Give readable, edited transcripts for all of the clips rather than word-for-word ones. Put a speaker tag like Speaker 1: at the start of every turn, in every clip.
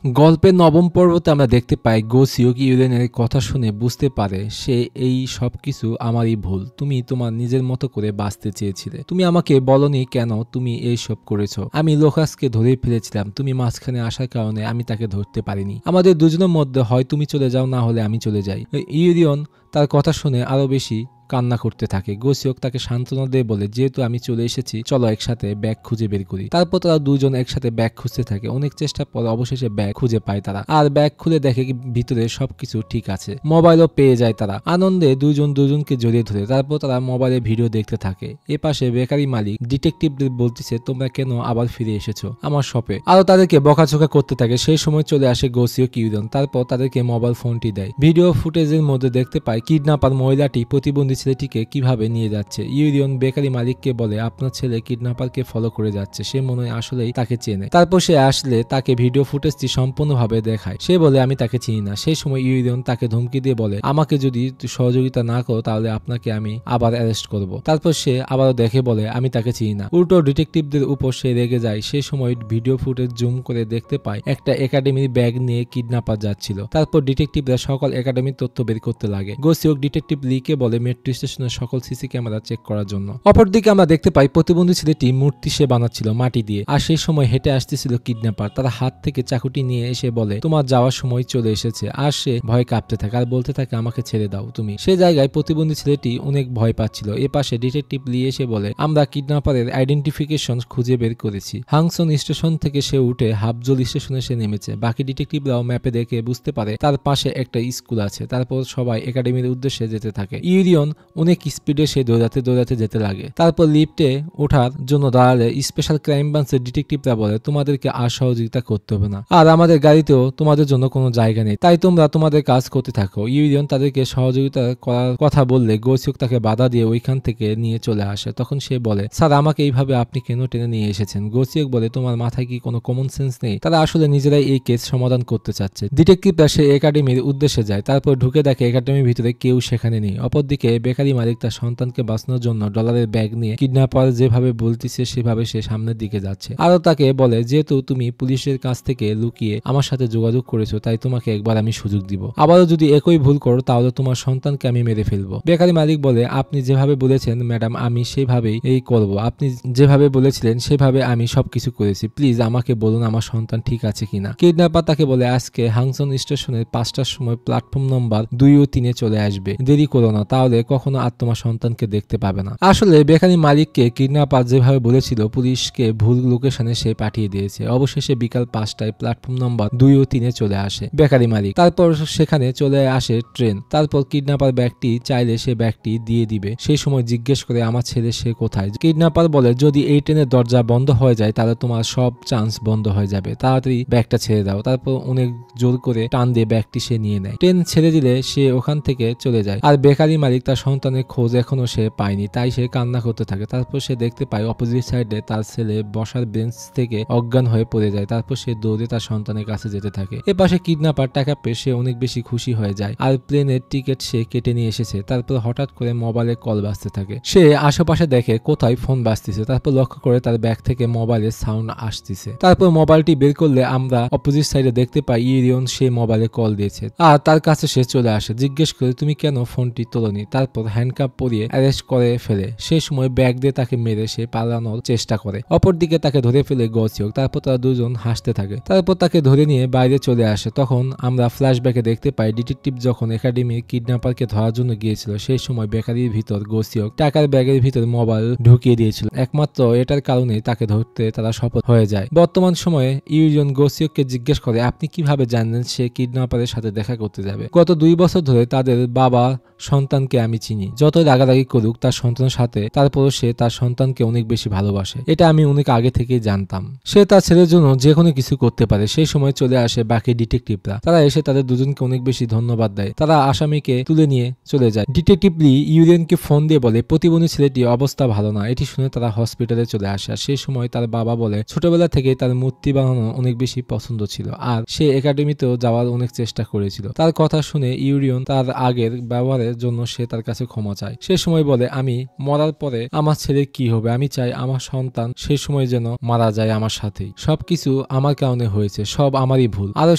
Speaker 1: গল্পের নবম পর্বতে আমরা দেখতে পাই গোসিওক ইউরেনের কথা শুনে বুঝতে পারে সে এই সবকিছু আমারই ভুল। তুমি তোমার নিজের মতো করে বাঁচতে চেয়েছিলে, তুমি আমাকে বলনি কেন তুমি এই সব করেছো। আমি লোকাসকে ধরে ফেলেছিলাম, তুমি মাঝখানে আসার কারণে আমি তাকে ধরতে পারিনি। আমাদের দুজনের মধ্যে হয় তুমি চলে যাও, না হলে আমি চলে যাই। ইউরিয়ন তার কথা শুনে আরো বেশি কান্না করতে থাকে। গোসিওক তাকে সান্ত্বনা দিয়ে বলে, যেহেতু আমি চলে এসেছি চলো একসাথে ব্যাগ খুঁজে বের করি। তারপর তারা দুজন একসাথে ব্যাগ খুঁজতে থাকে। অনেক চেষ্টার পর অবশেষে ব্যাগ খুঁজে পায় তারা, আর ব্যাগ খুলে দেখে ভিতরে সবকিছু ঠিক আছে। মোবাইলও পেয়ে যায় তারা। আনন্দে দুজন দুজনকে জড়িয়ে ধরে তারপর তারা মোবাইলে ভিডিও দেখতে থাকে। এপাশে বেকারি মালিক ডিটেকটিভদের বলতেছে, তোমরা কেন আবার ফিরে এসেছো আমার শপে। আরো তাদেরকে বকাঝকা করতে থাকে। সেই সময় চলে আসে গোসিওক ইউরিয়ন। তারপর তাদেরকে মোবাইল ফোনটি দেয়। ভিডিও ফুটেজের মধ্যে দেখতে পায় কিডন্যাপার মহিলাটি প্রতিবন্ধী ছেলেটিকে কিভাবে নিয়ে যাচ্ছে। ইউরিয়ন বেকারি মালিককে বলে, আপনার ছেলে কিডন্যাপারকে ফলো করে যাচ্ছে, সে মনে হয় আসলেই তাকে চেনে। তারপর সে আসলে তাকে ভিডিও ফুটেজটি সম্পূর্ণভাবে দেখায়। সে বলে, আমি তাকে চিনি না। সেই সময় ইউরিয়ন তাকে ধমকি দিয়ে বলে, আমাকে যদি সহযোগিতা না করো তাহলে আপনাকে আমি আবার অ্যারেস্ট করব। তারপর সে আবারও দেখে বলে, আমি তাকে চিনি না। উল্টো ডিটেকটিভদের উপর সে রেগে যায়। সেই সময় ভিডিও ফুটেজ জুম করে দেখতে পায় একটা একাডেমির ব্যাগ নিয়ে কিডন্যাপার যাচ্ছিল। তারপর ডিটেকটিভরা সকল একাডেমির তথ্য বের করতে লাগে। গোসিওক ডিটেকটিভ লিকে বলে মেট্রো স্টেশনের সকল সিসি ক্যামেরা চেক করার জন্য। অপরদিকে আমরা দেখতে পাই প্রতিবন্ধী ছেলেটি মূর্তি সে বানাচ্ছিল মাটি দিয়ে, আর সেই সময় হেঁটে আসতেছিল কিডন্যাপার। তার হাত থেকে চাকুটি নিয়ে এসে বলে, তোমার যাওয়ার সময় চলে এসেছে। আর সে ভয় কাঁপতে থাকে আর বলতে থাকে, আমাকে ছেড়ে দাও তুমি। সে জায়গায় প্রতিবন্ধী ছেলেটি অনেক ভয় পাচ্ছিল। এপাশে ডিটেকটিভ লি এসে বলে, আমরা কিডন্যাপারের আইডেন্টিফিকেশন খুঁজে বের করেছি। হাংসন স্টেশন থেকে সে উঠে হাবজোল স্টেশনে সে নেমেছে। বাকি ডিটেকটিভরাও ম্যাপে দেখে বুঝতে পারে তার পাশে একটা স্কুল আছে। তারপর সবাই একাডেমির উদ্দেশ্যে যেতে থাকে। ইউরিয়ন অনেক স্পিডে সে দৌড়াতে দৌড়াতে যেতে লাগে। তারপর লিফটে ওঠার জন্য দাঁড়ালে স্পেশাল ক্রাইম ব্রাঞ্চের ডিটেকটিভরা বলে, তোমাদেরকে আর সহযোগিতা করতে হবে না, আর আমাদের গাড়িতেও তোমাদের জন্য কোনো জায়গা নেই, তাই তোমরা তোমাদের কাজ করতে থাকো। ইউরিয়ন তাদেরকে সহযোগিতা করার কথা বললে গোসিওক তাকে বাধা দিয়ে ওইখান থেকে নিয়ে চলে আসে। তখন সে বলে, স্যার আমাকে এইভাবে আপনি কেন টেনে নিয়ে এসেছেন। গোসিওক বলে, তোমার মাথায় কি কোনো কমন সেন্স নেই? তারা আসলে নিজেরাই এই কেস সমাধান করতে চাচ্ছে। ডিটেকটিভরা সে একাডেমির উদ্দেশ্যে যায়। তারপর ঢুকে দেখে একাডেমির ভিতরে কেউ সেখানে নেই। অপরদিকে বেকারি মালিক তার সন্তানকে বাঁচানোর জন্য ডলারের ব্যাগ নিয়ে কিডন্যাপার যেভাবে বলতেছে সেভাবে সে সামনের দিকে যাচ্ছে। আরো তাকে বলে, যেহেতু তুমি পুলিশের কাছ থেকে লুকিয়ে আমার সাথে যোগাযোগ করেছো, তাই তোমাকে একবার আমি সুযোগ দিব। আবারও যদি একই ভুল করো তাহলে তোমার সন্তানকে আমি মেরে ফেলবো। বেকারি মালিক বলে, আপনি যেভাবে বলেছেন ম্যাডাম আমি সেভাবেই এই করব। আপনি যেভাবে বলেছিলেন সেভাবে আমি সবকিছু করেছি। প্লিজ আমাকে বলুন আমার সন্তান ঠিক আছে কিনা। কিডন্যাপার তাকে বলে, আজকে হাংসন স্টেশনের 5টার সময় প্ল্যাটফর্ম নম্বর 2 ও 3 চলে আসবে, দেরি করো না, তাহলে কখনো আর তোমার সন্তানকে দেখতে পাবে না। আসলে বেকারি মালিককে কিডন্যাপার যেভাবে বলেছিল পুলিশকে ভুল লোকেশনে সে পাঠিয়ে দিয়েছে। অবশেষে বিকাল 5টায় প্ল্যাটফর্ম নম্বর 2 ও 3 চলে আসে বেকারি মালিক। তারপর সেখানে চলে আসে ট্রেন। তারপর কিডন্যাপার ব্যাগটি চাইলে সে ব্যাগটি দিয়ে দিবে। সেই সময় জিজ্ঞেস করে, আমার ছেলে সে কোথায়। কিডন্যাপার বলে, যদি এই ট্রেনের দরজা বন্ধ হয়ে যায় তাহলে তোমার সব চান্স বন্ধ হয়ে যাবে, তাড়াতাড়ি ব্যাগটা ছেড়ে দাও। তারপর অনেক জোর করে টান দিয়ে ব্যাগটি সে নিয়ে নেয়। ট্রেন ছেড়ে দিলে সে ওখান থেকে চলে যায়। আর বেকারি মালিক তার সন্তানের খোঁজ এখনো সে পায়নি, তাই সে কান্না করতে থাকে। তারপর সে দেখতে পায় অপোজিট সাইডে তার ছেলে বসার বেঞ্চ থেকে অজ্ঞান হয়ে পড়ে যায়। তারপর সে দৌড়ে তার সন্তানের কাছে যেতে থাকে। এপাশে কিডন্যাপার টাকা পেয়ে সে অনেক বেশি খুশি হয়ে যায় আর প্লেনের টিকিট সে কেটে নিয়ে এসেছে। তারপর হঠাৎ করে মোবাইলে কল বাজতে থাকে। সে আশেপাশে দেখে কোথায় ফোন বাজতেছে। তারপর লক্ষ্য করে তার ব্যাগ থেকে মোবাইলের সাউন্ড আসতেছে। তারপর মোবাইলটি বের করলে আমরা অপোজিট সাইডে দেখতে পাই ইউরিয়ন সে মোবাইলে কল দিয়েছে আর তার কাছে সে চলে আসে। জিজ্ঞেস করে, তুমি কেন ফোনটি তোলনি। তারপর হ্যান্ডকাপ পরিয়ে অ্যারেস্ট করে ফেলে। সেই সময় ব্যাগ দিয়ে তাকে মেরে সে পালানোর চেষ্টা করে। অপরদিকে তাকে ধরে ফেলে গোসিওক। তারপর তারা দুজন হাসতে থাকে। তারপর তাকে ধরে নিয়ে বাইরে চলে আসে। তখন আমরা ফ্ল্যাশব্যাকে দেখতে পাই ডিটেকটিভ যখন একাডেমির কিডন্যাপারকে ধরার জন্য গিয়েছিল সেই সময় বেকারির ভিতর গোসিওক টাকার ব্যাগের ভিতর মোবাইল ঢুকিয়ে দিয়েছিল। একমাত্র এটার কারণে তাকে ধরতে তারা সফল হয়ে যায়। বর্তমান সময়ে ইউরিয়ন গোসিওককে জিজ্ঞেস করে, আপনি কিভাবে জানলেন সে কিডন্যাপারের সাথে দেখা করতে যাবে। গত 2 বছর ধরে তাদের বাবা সন্তানকে আমি চিনি। যতই রাগারাগি করুক তার সন্তানের সাথে, তারপরও সে তার সন্তানকে অনেক বেশি ভালোবাসে। এটা আমি অনেক আগে থেকেই জানতাম। সে তার ছেলের জন্য যে কোনো কিছু করতে পারে। সেই সময় চলে আসে বাকি ডিটেকটিভরা। তারা এসে তাদের দুজনকে অনেক বেশি ধন্যবাদ দেয়। তারা আসামিকে তুলে নিয়ে চলে যায়। ডিটেকটিভ লি ইউরিয়নকে ফোন দিয়ে বলে, প্রতিবন্ধী ছেলেটির অবস্থা ভালো না। এটি শুনে তারা হসপিটালে চলে আসে। আর সেই সময় তার বাবা বলে, ছোটবেলা থেকে তার মূর্তি বানানো অনেক বেশি পছন্দ ছিল আর সে একাডেমিতেও যাওয়ার অনেক চেষ্টা করেছিল। তার কথা শুনে ইউরিয়ন তার আগের ব্যবহারের জন্য সে তার কাছে ক্ষমা চায়। সে সময় বলে আমি মরার পরে আমার ছেলে কি হবে, আমি চাই আমার সন্তান সেই সময় যেন মারা যায় আমার সাথেই, সবকিছু আমার কারণে হয়েছে, সব আমারই ভুল। আরো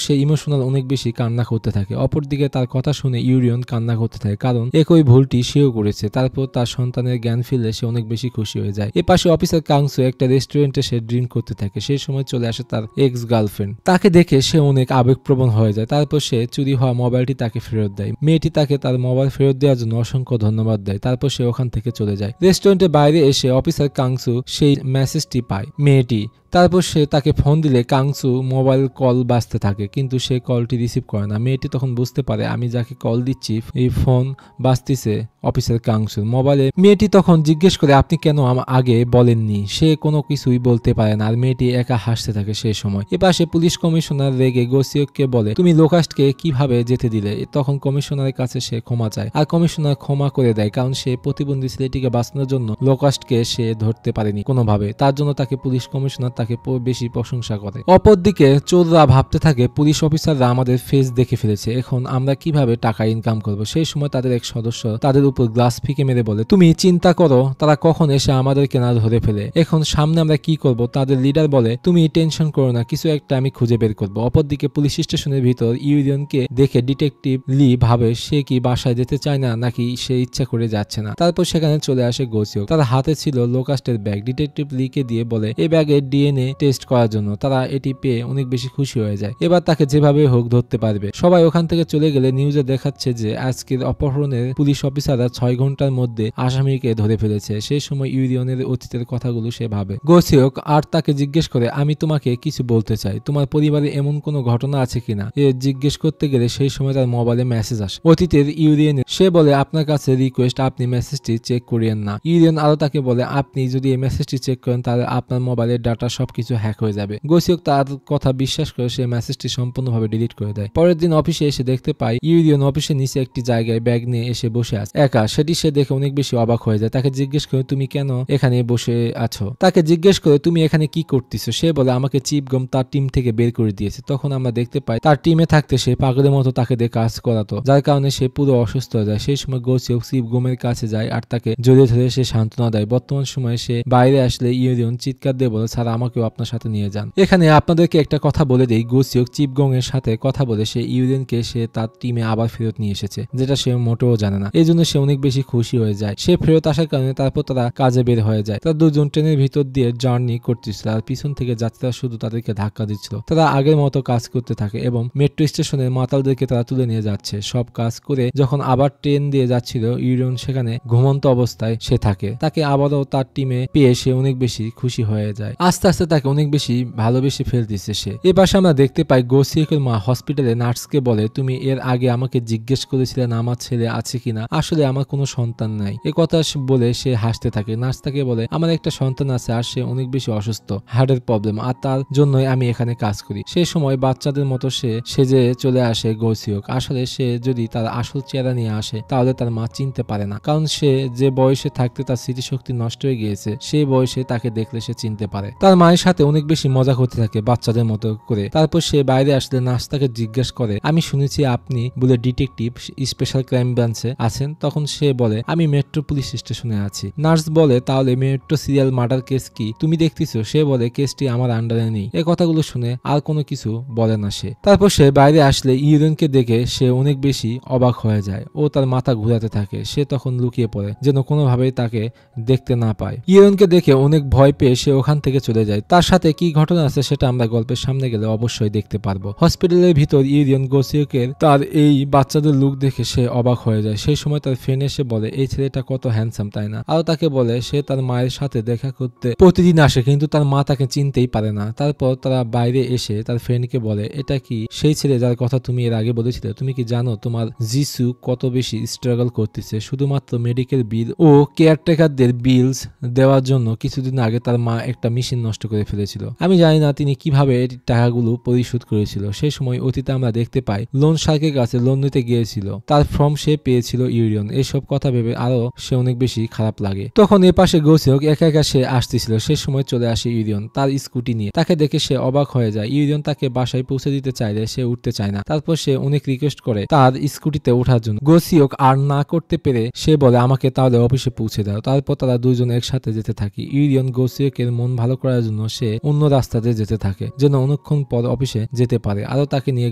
Speaker 1: সে ইমোশনাল অনেক বেশি কান্না করতে থাকে। অপরদিকে তার কথা শুনে ইউরিয়ন কান্না করতে থাকে, কারণ একই ভুলটি সেও করেছে। তারপর তার সন্তানের জ্ঞান ফিরলে সে অনেক বেশি খুশি হয়ে যায়। এপাশে অফিসার কাংসু একটা রেস্টুরেন্টে সে ড্রিঙ্ক করতে থাকে। সেই সময় চলে আসে তার এক্স গার্লফ্রেন্ড। তাকে দেখে সে অনেক আবেগপ্রবণ হয়ে যায়। তারপর সে চুরি হওয়া মোবাইলটি তাকে ফেরত দেয়। মেয়েটি তাকে তার মোবাইল ফেরত দেওয়ার জন্য অসংখ্য ধন্যবাদ দেয়। তারপর সে ওখান থেকে চলে যায়। রেস্টুরেন্টের বাইরে এসে অফিসার কাংসু সেই মেসেজটি পায় মেয়েটি। তারপর সে তাকে ফোন দিলে কাংসু মোবাইল কল বাজতে থাকে, কিন্তু সে কলটি রিসিভ করে না। মেয়েটি তখন বুঝতে পারে আমি যাকে কল দিচ্ছি এই ফোন বাজতেছে অফিসার কাংসুর মোবাইলে। মেয়েটি তখন জিজ্ঞেস করে আপনি কেন আগে বলেননি। সে কোনো কিছুই বলতে পারে না আর মেয়েটি একা হাসতে থাকে। সেই সময় এপাশে পুলিশ কমিশনার রেগে গোসিওককে বলে তুমি লোকাস্টকে কিভাবে যেতে দিলে। তখন কমিশনারের কাছে সে ক্ষমা চায় আর কমিশনার ক্ষমা করে দেয়, কারণ সে প্রতিবন্ধী ছেলেটিকে বাঁচানোর জন্য লোকাস্টকে সে ধরতে পারেনি কোনোভাবে। তার জন্য তাকে পুলিশ কমিশনার তাকে বেশি প্রশংসা করে। অপরদিকে চোররা ভাবতে থাকে পুলিশ অফিসাররা আমাদের ফেস দেখে ফেলেছে, এখন আমরা কিভাবে টাকা ইনকাম করব। সেই সময় তাদের এক সদস্য তাদের উপর গ্লাস ফিকে মেরে বলে তুমি চিন্তা করো তারা কখন এসে আমাদেরকে না ধরে ফেলে, এখন সামনে আমরা কি করব। তাদের লিডার বলে তুমি টেনশন করো না, কিছু একটা আমি খুঁজে বের করব। অপরদিকে পুলিশ স্টেশনের ভিতর ইউরিয়নকে দেখে ডিটেকটিভ লি ভাবে সে কি বাসায় যেতে চায় না নাকি সে ইচ্ছা করে যাচ্ছে না। তারপর সেখানে চলে আসে গোসিওক। তার হাতে ছিল লোকাস্টের ব্যাগ। ডিটেকটিভ লিকে দিয়ে বলে এই ব্যাগে ডিএনএ টেস্ট করার জন্য। তারা এটি পেয়ে অনেক বেশি খুশি হয়ে যায়। এবার তাকে যেভাবে হোক ধরতে পারবে। সবাই ওখান থেকে চলে গেলে নিউজে দেখাচ্ছে যে আজকের অপহরণের পুলিশ অফিসাররা 6 ঘন্টার মধ্যে আসামিকে ধরে ফেলেছে। সেই সময় ইউরিয়নের অতীতের কথাগুলো সে ভাবে। গোসিওক আর তাকে জিজ্ঞেস করে আমি তোমাকে কিছু বলতে চাই, তোমার পরিবারে এমন কোনো ঘটনা আছে কিনা। এ জিজ্ঞেস করতে গেলে সেই সময় তার মোবাইলে মেসেজ আসে অতীতের ইউরিয়নের। সে বলে আপনার কাছে রিকোয়েস্ট আপনি মেসেজটি চেক করিয়েন না। ইউরিয়ন আরো তাকে বলে আপনি যদি এই মেসেজটি চেক করেন তাহলে আপনার মোবাইলের ডাটা সবকিছু হ্যাক হয়ে যাবে। গোসিওক তার কথা বিশ্বাস করে সে মেসেজটি সম্পূর্ণভাবে ডিলিট করে দেয়। পরের দিন অফিসে এসে দেখতে পাই ইউরিয়ন অফিসের নিচে একটি জায়গায় ব্যাগ নিয়ে এসে বসে আছে একা। সেটি সে দেখে অনেক বেশি অবাক হয়ে যায়। তাকে জিজ্ঞেস করে তুমি কেন এখানে বসে আছো। তাকে জিজ্ঞেস করে তুমি এখানে কি করতেছো। সে বলে আমাকে চিপ গম তার টিম থেকে বের করে দিয়েছে। তখন আমরা দেখতে পাই তার টিমে থাকতে সে পাগলের মতো তাকে দিয়ে কাজ করাতো, যার কারণে সে পুরো অসুস্থ হয়ে যায়। সেই সময় গোসিওক চিপ গমের কাছে যায় আর তাকে জড়িয়ে ধরে সে সান্ত্বনা দেয়। বর্তমান সময়ে সে বাইরে আসলে ইউরিয়ন চিৎকার দিয়ে বলে স্যার আমাকেও আপনার সাথে নিয়ে যান। এখানে আপনাদেরকে একটা কথা বলে দেই, গোসিওক চিপগং এর সাথে কথা বলে সে ইউরিয়নকে সে তার টিমে আবার ফেরত নিয়ে এসেছে, যেটা সে মোটেও জানে না। এই জন্য সে অনেক বেশি খুশি হয়ে যায়। সে ফেরত আসার কারণে তারপর তারা কাজে বের হয়ে যায়। তারা দুজন ট্রেনের ভিতর দিয়ে জার্নি করতেছিল আর পিছন থেকে যাত্রীরা শুধু তাদেরকে ধাক্কা দিচ্ছিল। তারা আগের মতো কাজ করতে থাকে এবং মেট্রো স্টেশনের মাতালদেরকে তারা তুলে নিয়ে যাচ্ছে। সব কাজ করে যখন আবার ট্রেন দিয়ে যাচ্ছিল ইউরিয়ন সেখানে ঘুমন্ত অবস্থায় সে থাকে। তাকে আবারও তার টিমে পেয়ে সে অনেক বেশি খুশি হয়ে যায়। আস্তে আস্তে তাকে অনেক বেশি ভালোবেসে ফেলতেছে সে। এ পাশে আমরা দেখতে পাই গোসিওকের মা হসপিটালে নার্সকে বলে তুমি এর আগে আমাকে জিজ্ঞেস করেছিলেন আমার ছেলে আছে কিনা, আসলে আমার কোনো সন্তান নাই। এ কথা বলে সে হাসতে থাকে। নার্স তাকে বলে আমার একটা সন্তান আছে আর সে অনেক বেশি অসুস্থ, হার্টের প্রবলেম, আর তার জন্যই আমি এখানে কাজ করি। সেই সময় বাচ্চাদের মতো সে সেজে চলে আসে গোসিওক। আসলে সে যদি তার আসল চেহারা নিয়ে আসে তাহলে তার মা চিনতে পারে না, কারণ সে যে বয়সে থাকতে তার স্মৃতিশক্তি নষ্ট হয়ে গিয়েছে সেই বয়সে তাকে দেখলে সে চিনতে পারে। তার মায়ের সাথে অনেক বেশি মজা করতে থাকে বাচ্চাদের মতো করে। তারপর সে বাইরে আসলে নার্স তাকে জিজ্ঞেস করে আমি শুনেছি আপনি বলে ডিটেকটিভ স্পেশাল ক্রাইম ব্রাঞ্চে আছেন। তখন সে বলে আমি মেট্রো পুলিশ স্টেশনে আছি। নার্স বলে তাহলে মেট্রো সিরিয়াল মার্ডার কেস কি তুমি দেখতেছো। সে বলে কেসটি আমার আন্ডারে নেই। এই কথাগুলো শুনে আর কোনো কিছু বলে না সে। তারপর সে বাইরে আসলে ইউরিয়নকে দেখে সে অনেক বেশি অবাক হয়ে যায় ও তার মাথা ঘুরাতে থাকে। সে তখন লুকিয়ে পড়ে যেন কোনোভাবেই তাকে দেখতে না পায়। ইউরিয়নকে দেখে অনেক ভয় পেয়ে সে ওখান থেকে চলে যায়। তার সাথে কি ঘটনা আছে সেটা আমরা গল্পের সামনে গেলে অবশ্যই দেখতে পারবো। হসপিটালের ভিতর ইউরিয়ন গোসিওকের তার এই বাচ্চাদের লুক দেখে সে অবাক হয়ে যায়। সেই সময় তার ফ্রেন্ড এসে বলে এই ছেলেটা কত হ্যান্ডসাম তাই না। আরো তাকে বলে সে তার মায়ের সাথে দেখা করতে প্রতিদিন আসে কিন্তু তার মা তাকে চিনতেই পারে না। তারপর তারা বাইরে এসে তার ফ্রেন্ডকে বলে এটা কি সেই ছেলে যার কথা তুমি এর আগে বলেছিলে। তুমি কি জানো তোমার জিসু কত বেশি স্ট্রাগল করতেছে শুধুমাত্র মেডিকেল বিল ও কেয়ারটেকারদের বিলস দেওয়ার জন্য। কিছুদিন আগে তার মা একটা মেশিন নষ্ট করে ফেলেছিল। আমি জানি না তিনি কিভাবে এই টাকাগুলো পরিশোধ করেছিল। সেই সময় অতীতে আমরা দেখতে পাই লোন শার্কের কাছে লোন নিতে গিয়েছিল, তার ফর্ম সে পেয়েছিল ইউরিয়ন। এইসব কথা ভেবে আরো সে অনেক বেশি খারাপ লাগে। তখন এ পাশে গোসিওক একা একা সে আসতেছিল। সে সময় চলে আসে ইউরিয়ন তার স্কুটি নিয়ে। তাকে দেখে সে অবাক হয়ে যায়। ইউরিয়ন তাকে বাসায় পৌঁছে দিতে চাইলে সে উঠতে চায় না। তারপর সে অনেক রিকোয়েস্ট করে তার স্কুটিতে ওঠার জন্য। গোসিওক আর না করতে পেরে সে বলে আমাকে তাহলে অফিসে পৌঁছে দাও। তারপর তারা দুজন একসাথে যেতে থাকে। ইউরিয়ন গোসিওকের মন ভালো করার জন্য সে অন্য রাস্তাতে যেতে থাকে যেন অনেকক্ষণ পর অফিসে যেতে পারে। আরো তাকে নিয়ে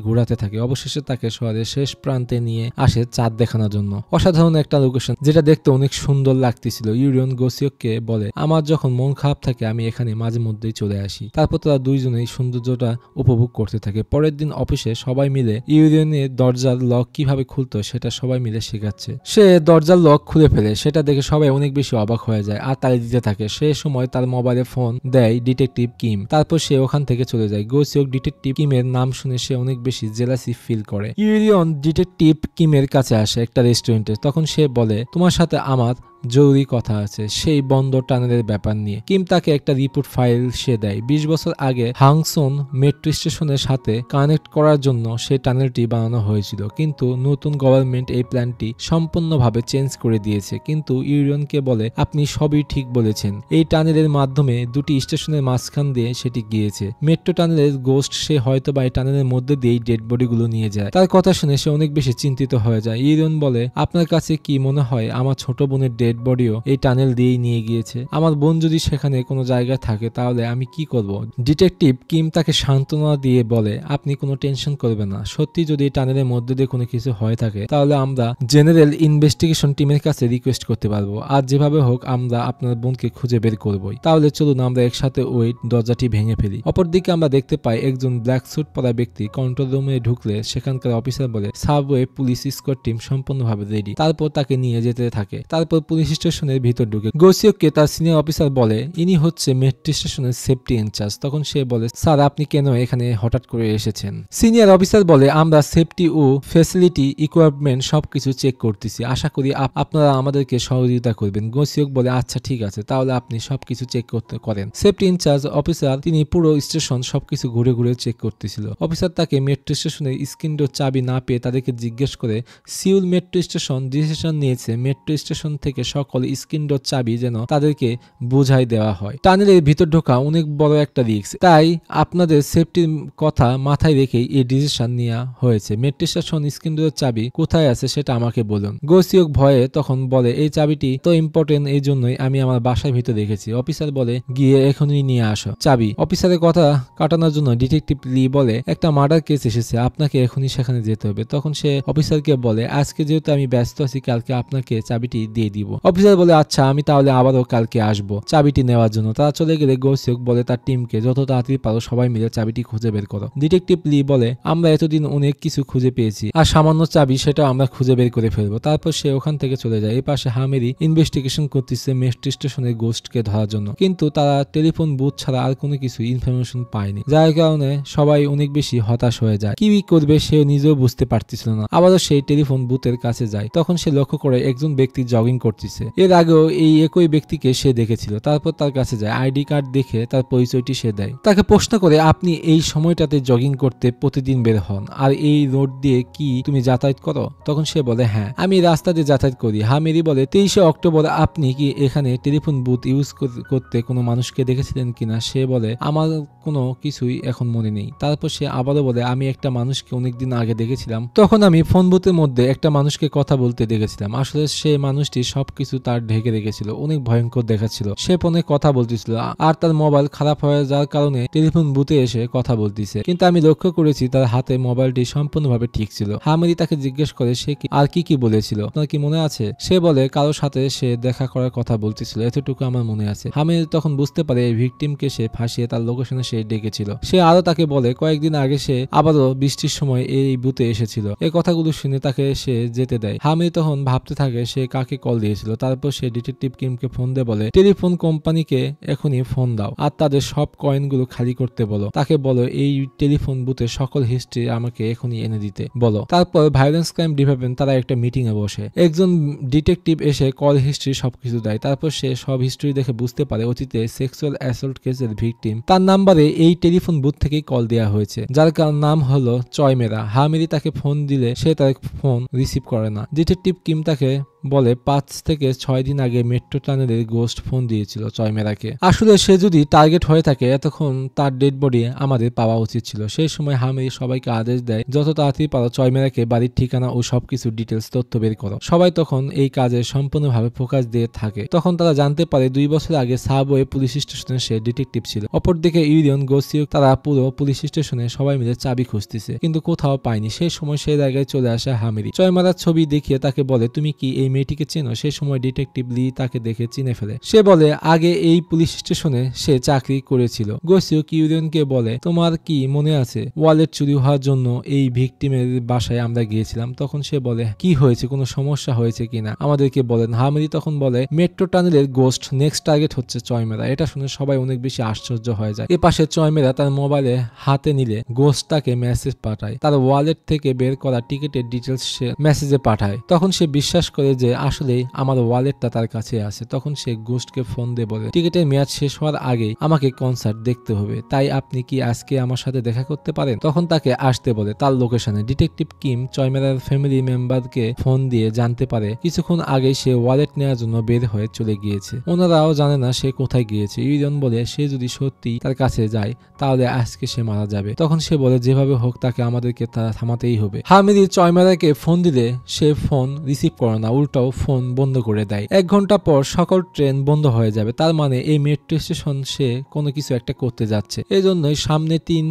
Speaker 1: ঘোরাতে থাকে। অবশেষে তাকে শহরের শেষ প্রান্তে নিয়ে আসে চাঁদ দেখানোর জন্য। অসাধারণ একটা লোকেশন যেটা দেখতে অনেক সুন্দর লাগতেছিল। ইউরিয়ন গোসিওককে বলে আমার যখন মন খারাপ থাকে আমি এখানে মাঝে মধ্যেই চলে আসি। তারপর তারা দুইজনেই সৌন্দর্যটা উপভোগ করতে থাকে। পরের দিন অফিসে সবাই মিলে ইউরিয়নের দরজার লক কিভাবে খুলতো সেটা সবাই মিলে শেখাচ্ছে। সে দরজার লক খুলে ফেলে। সেটা দেখে সবাই অনেক বেশি অবাক হয়ে যায় আর তালি দিতে থাকে। সে সময় তার মোবাইলে ফোন দেয় ডিটেকটিভ কিম। তারপর সে ওখান থেকে চলে যায়। গোসিওক ডিটেকটিভ কিমের নাম শুনে সে অনেক বেশি জেলাসি ফিল করে। ইউরিয়ন ডিটেকটিভ কিমের কাছে আসে একটা রেস্টুরেন্টে। তখন সে বলে তোমার সাথে আমার জরুরি কথা আছে সেই বন্দর টানেলের ব্যাপার নিয়ে। কিম তাকে একটা রিপোর্ট ফাইল সে দেয়। 20 বছর আগে হাংসন মেট্রো স্টেশনের সাথে কানেক্ট করার জন্য সেই টানেলটি বানানো হয়েছিল, কিন্তু নতুন গভর্নমেন্ট এই প্ল্যানটি সম্পূর্ণভাবে চেঞ্জ করে দিয়েছে। কিন্তু ইউরিয়নকে বলে আপনি সবই ঠিক বলেছেন, এই টানেলের মাধ্যমে দুটি স্টেশনের মাঝখান দিয়ে সেটি গিয়েছে। মেট্রো টানেলের গোস্ট সে হয়তো বা এই টানেলের মধ্যে দিয়েই ডেড বডিগুলো নিয়ে যায়। তার কথা শুনে সে অনেক বেশি চিন্তিত হয়ে যায়। ইউরিয়ন বলে আপনার কাছে কি মনে হয় আমার ছোট বোনের ডেড বডিও এই টানেল দিয়েই নিয়ে গিয়েছে? আমার বোন যদি সেখানে কোনো জায়গায় থাকে তাহলে আমি কি করব? ডিটেকটিভ কিম তাকে সান্ত্বনা দিয়ে বলে আপনি কোনো টেনশন করবেন না, সত্যি যদি এই টানেলের মধ্যে দিয়ে কোনো কিছু হয়ে থাকে তাহলে আমরা জেনারেল ইনভেস্টিগেশন টিমের কাছে রিকোয়েস্ট করতে পারবো, আর যেভাবে হোক আমরা আপনার বোনকে খুঁজে বের করবই। তাহলে চলুন আমরা একসাথে ওই দরজাটি ভেঙে ফেলি। অপরদিকে আমরা দেখতে পাই একজন ব্ল্যাক স্যুট পরা ব্যক্তি কন্ট্রোল রুমে ঢুকলে সেখানকার অফিসার বলে সাবওয়ে পুলিশ স্কোয়াড টিম সম্পূর্ণভাবে রেডি। তারপর তাকে নিয়ে যেতে থাকে। তারপর পুলিশ স্টেশনের ভিতর ঢুকে গোসিওককে তার সিনিয়র অফিসার বলে ইনি হচ্ছে মেট্রো স্টেশনের সেফটি ইনচার্জ। তখন সে বলে স্যার আপনি কেন এখানে হঠাৎ করে এসেছেন? সিনিয়র অফিসার বলে আমরা সেফটি ও ফ্যাসিলিটি ইকুইপমেন্ট সবকিছু চেক করতেছি, আশা করি আপনারা আমাদেরকে সহযোগিতা করবেন। গোসিওক বলে আচ্ছা ঠিক আছে, তাহলে আপনি সবকিছু চেক করতে করেন। সেফটি ইনচার্জ অফিসার তিনি পুরো স্টেশন সবকিছু ঘুরে ঘুরে চেক করতেছিল। অফিসার তাকে মেট্রো স্টেশনের স্ক্রিন ডোর চাবি না পেয়ে তাদেরকে জিজ্ঞেস করে সিউল মেট্রো স্টেশন ডিসিশন নিয়েছে মেট্রো স্টেশন থেকে সকল স্ক্রিন ডোর চাবি যেন তাদেরকে বুঝাই দেওয়া হয়। টানেলের ভিতর ঢোকা অনেক বড় একটা রিস্ক, তাই আপনাদের সেফটির কথা মাথায় রেখেই এই ডিসিশন নেওয়া হয়েছে। মেট্রো স্টেশন স্ক্রিন ডোরের চাবি কোথায় আছে সেটা আমাকে বলুন। গোসিওক ভয়ে তখন বলে এই চাবিটি তো ইম্পর্টেন্ট, এই জন্যই আমি আমার বাসার ভিতর রেখেছি। অফিসার বলে গিয়ে এখনই নিয়ে আসো চাবি। অফিসারের কথা কাটানোর জন্য ডিটেকটিভ লি বলে একটা মার্ডার কেস এসেছে, আপনাকে এখনই সেখানে যেতে হবে। তখন সে অফিসারকে বলে আজকে যেহেতু আমি ব্যস্ত আছি কালকে আপনাকে চাবিটি দিয়ে দিব। অফিসার বলে আচ্ছা আমি তাহলে আবারও কালকে আসবো চাবিটি নেওয়ার জন্য। তারা চলে গেলে গোসিওক বলে তার টিমকে যত তাড়াতাড়ি পারো সবাই মিলে চাবিটি খুঁজে বের করো। ডিটেকটিভ লি বলে আমরা এতদিন অনেক কিছু খুঁজে পেয়েছি আর সামান্য চাবি সেটা আমরা খুঁজে বের করে ফেলবো। তারপর সে ওখান থেকে চলে যায়। এই পাশে হামেরি ইনভেস্টিগেশন করতেছে মেট্রো স্টেশনের গোস্টকে ধরার জন্য, কিন্তু তারা টেলিফোন বুথ ছাড়া আর কোনো কিছু ইনফরমেশন পায়নি, যার কারণে সবাই অনেক বেশি হতাশ হয়ে যায়। কি করবে সে নিজেও বুঝতে পারতেছিল না। আবারও সেই টেলিফোন বুথের কাছে যায়। তখন সে লক্ষ্য করে একজন ব্যক্তি জগিং করতেছে। এর আগেও এই একই ব্যক্তিকে সে দেখেছিল। তারপর তার কাছে যায়, আইডি কার্ড দেখে তার পরিচয়টি সে দেয়। তাকে প্রশ্ন করে আপনি এই সময়টাতে জগিং করতে প্রতিদিন বের হন আর এই রোড দিয়ে কি তুমি যাতায়াত করো? তখন সে বলে হ্যাঁ আমি রাস্তা দিয়ে যাতায়াত করি। হামেরি বলে 23শে অক্টোবর আপনি কি এখানে টেলিফোন বুথ ইউজ করতে কোনো মানুষকে দেখেছিলেন কিনা? সে বলে আমার কোনো কিছুই এখন মনে নেই। তারপর সে আবারও বলে আমি একটা মানুষকে অনেকদিন আগে দেখেছিলাম, তখন আমি ফোন বুথের মধ্যে একটা মানুষকে কথা বলতে দেখেছিলাম। আসলে সে মানুষটি সবকিছু তার ঢেকে রেখেছিল, অনেক ভয়ঙ্কর দেখাচ্ছিল। সে ফোনে কথা বলতেছিল আর তার মোবাইল খারাপ হয়ে যাওয়ার কারণে টেলিফোন বুথে এসে কথা বলতেছে, কিন্তু আমি লক্ষ্য করেছি তার হাতে মোবাইলটি সম্পূর্ণভাবে ঠিক ছিল। হামেরি তাকে জিজ্ঞেস করে সে আর কি বলেছিল, আপনার কি মনে আছে? সে বলে কারোর সাথে সে দেখা করার কথা বলতেছিল, এতটুকু আমার মনে আছে। হামেরি তখন বুঝতে পারে এই ভিকটিমকে সে ফাঁসিয়ে তার লোকেশনে সে ডেকেছিল। সে আরো তাকে বলে কয়েকদিন আগে সে আবারও বৃষ্টির সময় এই বুথে এসেছিল। এই কথাগুলো শুনে তাকে সে যেতে দেয়। হামেরি তখন ভাবতে থাকে সে কাকে কল দিয়েছিল। করেছিল। তারপর সে ডিটেকটিভ কিমকে ফোন দিয়ে বলে টেলিফোন কোম্পানিকে এখনই ফোন দাও আর তাদের সব কয়েনগুলো খালি করতে বলো। তাকে বলো এই টেলিফোন বুথের সকল হিস্ট্রি আমাকে এখনই এনে দিতে বলো। তারপর ভায়োলেন্স ক্রাইম ডিপার্টমেন্ট তারা একটা মিটিং এ বসে। একজন ডিটেকটিভ এসে কল হিস্ট্রি সবকিছু দেয়। তারপর সে সব হিস্ট্রি দেখে বুঝতে পারে অতীতে সেক্সুয়াল অ্যাসল্ট কেসের ভিকটিম তার নাম্বারে এই টেলিফোন বুথ থেকেই কল দেওয়া হয়েছে, যার নাম হলো চয়মেরা। হামিরি তাকে ফোন দিলে সে তার ফোন রিসিভ করে না। ডিটেকটিভ কিম তাকে বলে 5 থেকে 6 দিন আগে মেট্রো টানেলের গোস্ট ফোন দিয়েছিল চয়মেরাকে। আসলে সে যদি টার্গেট হয়ে থাকে এতক্ষণ তার ডেড বডি আমাদের পাওয়া উচিত ছিল। সেই সময় হামিরি সবাইকে আদেশ দেয় যত তাড়াতাড়ি পারো চয়মেরাকে বাড়ির ঠিকানা ও সবকিছু ডিটেলস তথ্য বের করো। সবাই তখন এই কাজে সম্পূর্ণভাবে ফোকাস দিয়ে থাকে। তখন তারা জানতে পারে 2 বছর আগে সাবওয়ে পুলিশ স্টেশনে সে ডিটেকটিভ ছিল। অপরদিকে ইউরিয়ন গোসিও তারা পুরো পুলিশ স্টেশনে সবাই মিলে চাবি খুঁজতেছে কিন্তু কোথাও পায়নি। সেই সময় সেই জায়গায় চলে আসে হামিরি। চয়মেরার ছবি দেখিয়ে তাকে বলে তুমি কি এই মেয়েটিকে চেনো? সেই সময় ডিটেকটিভ লি তাকে দেখে চিনে ফেলে। সে বলে আগে এই পুলিশ স্টেশনে সে চাকরি করেছিল। গোসিও কিউরিয়নকে বলে তোমার কি মনে আছে ওয়ালেট চুরি হওয়ার জন্য এই ভিকটিমের বাসায় আমরা গিয়েছিলাম? তখন সে বলে কি হয়েছে, কোনো সমস্যা হয়েছে কিনা আমাদেরকে বলেন। হামিরি তখন বলে মেট্রো টানেলের গোস্ট নেক্সট টার্গেট হচ্ছে চয়মেরা। এটা শুনে সবাই অনেক বেশি আশ্চর্য হয়ে যায়। এপাশে চয়মেরা তার মোবাইলে হাতে নিলে গোস্ট তাকে মেসেজ পাঠায়। তার ওয়ালেট থেকে বের করা টিকিটের ডিটেলস সে মেসেজে পাঠায়। তখন সে বিশ্বাস করে যে আসলে আমার ওয়ালেটটা তার কাছে আছে। তখন সে গোস্টকে ফোন দিয়ে বলে টিকিটের মেয়াদ শেষ হওয়ার আগে আমাকে কনসার্ট দেখতে হবে, তাই আপনি কি আজকে আমার সাথে দেখা করতে পারেন? তখন তাকে আসতে বলে তার লোকেশনে। ডিটেকটিভ কিম চয়মেরার ফ্যামিলি মেম্বারকে ফোন দিয়ে জানতে পারে কিছুক্ষণ আগে সে ওয়ালেট নেওয়ার জন্য বের হয়ে চলে গিয়েছে। ওনারাও জানে না সে কোথায় গিয়েছে। ইউরিয়ন বলে সে যদি সত্যি তার কাছে যায় তাহলে আজকে সে মারা যাবে। তখন সে বলে যেভাবে হোক তাকে আমাদেরকে থামাতেই হবে। হামিদি চয়মেরাকে ফোন দিলে সে ফোন রিসিভ করে না, উল্টাও ফোন বন্ধ করে দেয়। 1 ঘন্টা পর সকল ট্রেন বন্ধ হয়ে যাবে। তার মানে এই মেট্রো স্টেশন সে কোনো কিছু একটা করতে যাচ্ছে। এই জন্যই সামনে 3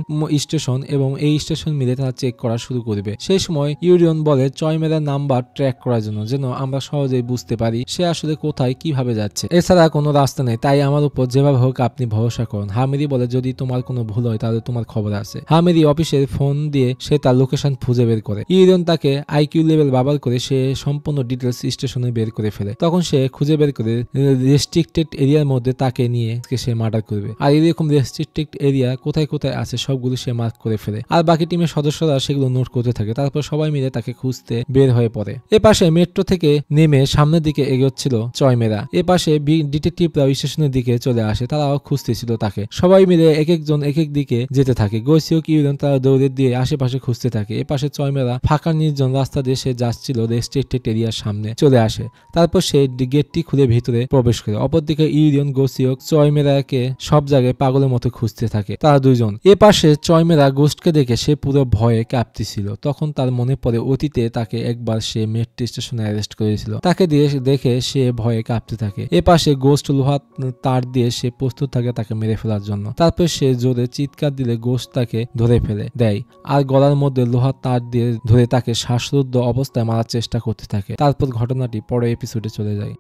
Speaker 1: স্টেশন এবং এই স্টেশন মিলে তারা চেক করা শুরু করবে। সেই সময় ইউরিয়ন বলে চয়মেরার নাম্বার ট্র্যাক করার জন্য, যেন আমরা সহজেই বুঝতে পারি সে আসলে কোথায় কিভাবে যাচ্ছে। এছাড়া কোনো রাস্তা নেই, তাই আমার উপর যেভাবে হোক আপনি ভরসা করুন। হামিদি বলে যদি তোমার কোনো ভুল হয় তাহলে তোমার খবর আছে। হামিদি অফিসের ফোন দিয়ে সে তার লোকেশন খুঁজে বের করে। ইউরিয়ন তাকে আইকিউ লেভেল ব্যবহার করে সে সম্পূর্ণ ডিটেলস স্টেশনে বের করে ফেলে। তখন সে খুঁজে বের করে রেস্ট্রিক্টেড এরিয়ার মধ্যে তাকে নিয়ে সে মার্ডার করবে। আর এরকম রেস্ট্রিক্টেড এরিয়া কোথায় কোথায় আছে সবগুলো সে মার্ক করে ফেলে। আর বাকি টিমের সদস্যরা সেগুলো নোট করতে থাকে। তারপর সবাই মিলে তাকে খুঁজতে বের হয়ে পড়ে। এপাশে মেট্রো থেকে নেমে সামনের দিকে এগোচ্ছিল চয়মেরা। এপাশে ডিটেকটিভরা স্টেশনের দিকে চলে আসে। তারাও খুঁজতেছিল তাকে। সবাই মিলে এক একজন এক এক দিকে যেতে থাকে। গোসিও কিউরিয়ন তারা দৌড়ে দিয়ে আশেপাশে খুঁজতে থাকে। এপাশে চয়মেরা ফাঁকা নির্জন রাস্তা দিয়ে সে যাচ্ছিল রেস্ট্রিক্টেড এরিয়ার সামনে চলে আসে। তারপর সে গেটটি খুলে ভিতরে প্রবেশ করে। অপরদিকে ইউরিয়ন গোসিও চয়মেরাকে সব জায়গায় পাগলের মতো খুঁজতে থাকে তারা দুইজন। এ পাশে চয়মেরা গোস্টকে দেখে সে পুরো ভয়ে কাঁপতেছিল। তখন তার মনে পড়ে অতীতে তাকে একবার সে মেট্রো স্টেশনে অ্যারেস্ট করেছিল। তাকে দেখে সে ভয়ে কাঁপতে থাকে। এ পাশে গোস্ট লোহার তার দিয়ে সে প্রস্তুত থাকে তাকে মেরে ফেলার জন্য। তারপর সে জোরে চিৎকার দিলে গোস্ট তাকে ধরে ফেলে দেয় আর গলার মধ্যে লোহার তার দিয়ে ধরে তাকে শ্বাসরুদ্ধ অবস্থায় মারার চেষ্টা করতে থাকে। তারপর ঘটনাটি পরের এপিসোডে চলে যায়।